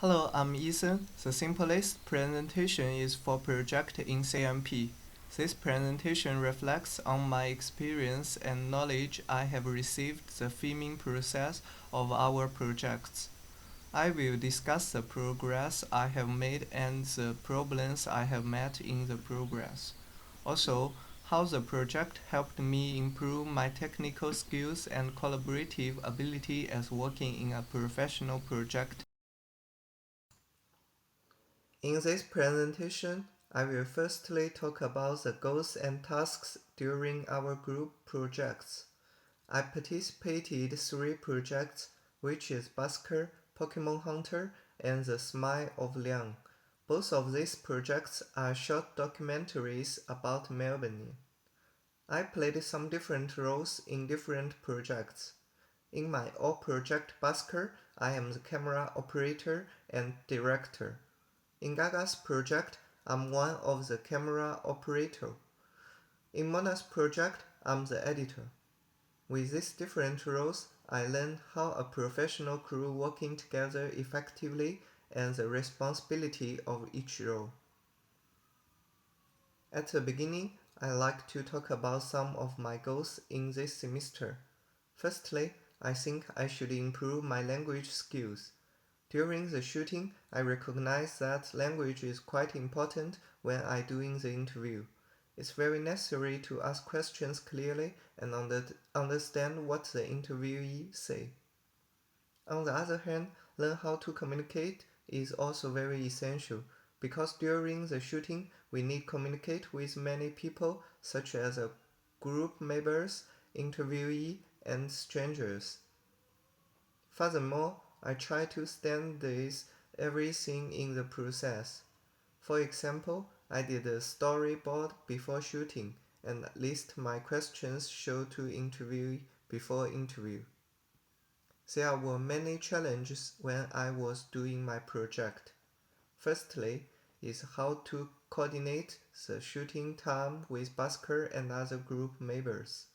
Hello, I'm Ethan. The simplest presentation is for project in CMP. This presentation reflects on my experience and knowledge I have received the filming process of our projects. I will discuss the progress I have made and the problems I have met in the progress. Also, how the project helped me improve my technical skills and collaborative ability as working in a professional project. In this presentation, I will firstly talk about the goals and tasks during our group projects. I participated 3 projects, which is Busker, Pokemon Hunter, and The Smile of Liang. Both of these projects are short documentaries about Melbourne. I played some different roles in different projects. In my all project Busker, I am the camera operator and director. In Gaga's project, I'm one of the camera operator. In Mona's project, I'm the editor. With these different roles, I learned how a professional crew working together effectively and the responsibility of each role. At the beginning, I like to talk about some of my goals in this semester. Firstly, I think I should improve my language skills. During the shooting, I recognize that language is quite important when I doing the interview. It's very necessary to ask questions clearly and understand what the interviewee say. On the other hand, learn how to communicate is also very essential because during the shooting we need communicate with many people such as group members, interviewee, and strangers. Furthermore, I try to standardize everything in the process. For example, I did a storyboard before shooting and list my questions show to interviewee before interview. There were many challenges when I was doing my project. Firstly, is how to coordinate the shooting time with Busker and other group members.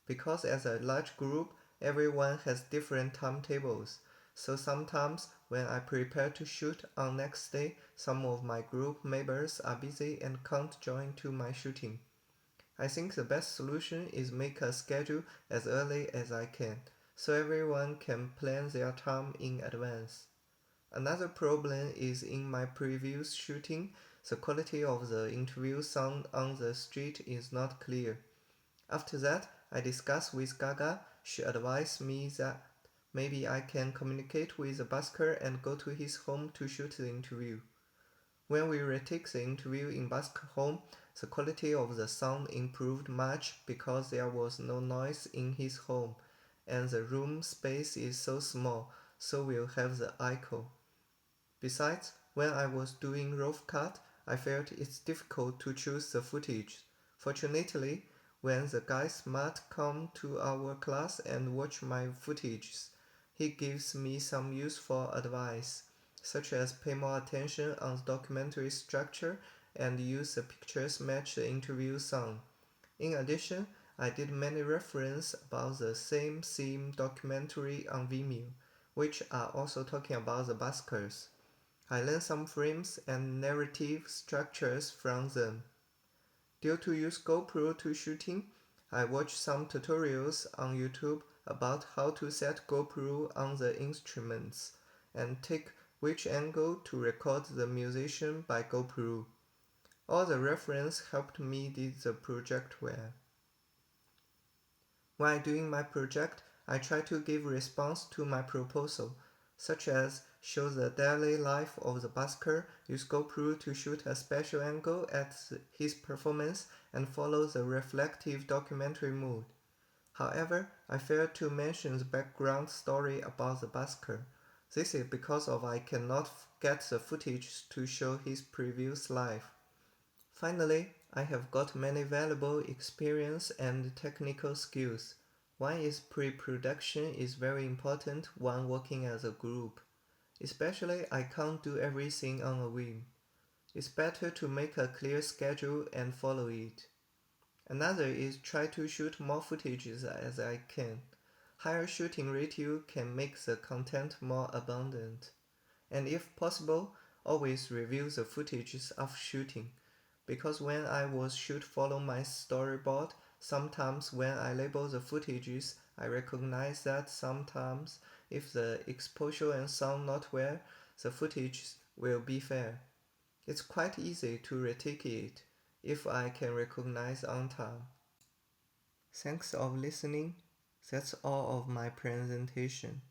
Because as a large group, everyone has different timetables, so sometimes when I prepare to shoot on next day, some of my group members are busy and can't join to my shooting. I think the best solution is make a schedule as early as I can, so everyone can plan their time in advance. Another problem is in my previous shooting, the quality of the interview sound on the street is not clear. After that, I discussed with Gaga. She advised me that maybe I can communicate with the busker and go to his home to shoot the interview. When we retake the interview in Basker's home, the quality of the sound improved much because there was no noise in his home, and the room space is so small, so we'll have the echo. Besides, when I was doing rough cut, I felt it's difficult to choose the footage. Fortunately, when the guy Smart come to our class and watch my footages, he gives me some useful advice, such as pay more attention on the documentary structure and use the pictures match the interview sound. In addition, I did many references about the same theme documentary on Vimeo, which are also talking about the buskers. I learned some frames and narrative structures from them. Due to use GoPro to shooting, I watched some tutorials on YouTube about how to set GoPro on the instruments and take which angle to record the musician by GoPro. All the reference helped me did the project well. While doing my project, I try to give response to my proposal, such as show the daily life of the busker, use GoPro to shoot a special angle at his performance, and follow the reflective documentary mood. However, I failed to mention the background story about the busker. This is because of I cannot get the footage to show his previous life. Finally, I have got many valuable experience and technical skills. One is pre-production is very important when working as a group. Especially I can't do everything on a whim. It's better to make a clear schedule and follow it. Another is try to shoot more footages as I can. Higher shooting ratio can make the content more abundant. And if possible, always review the footages of shooting. Because when I was shoot follow my storyboard, sometimes when I label the footages, I recognize that sometimes if the exposure and sound not well, the footage will be fair. It's quite easy to retake it if I can recognize on time. Thanks for listening. That's all of my presentation.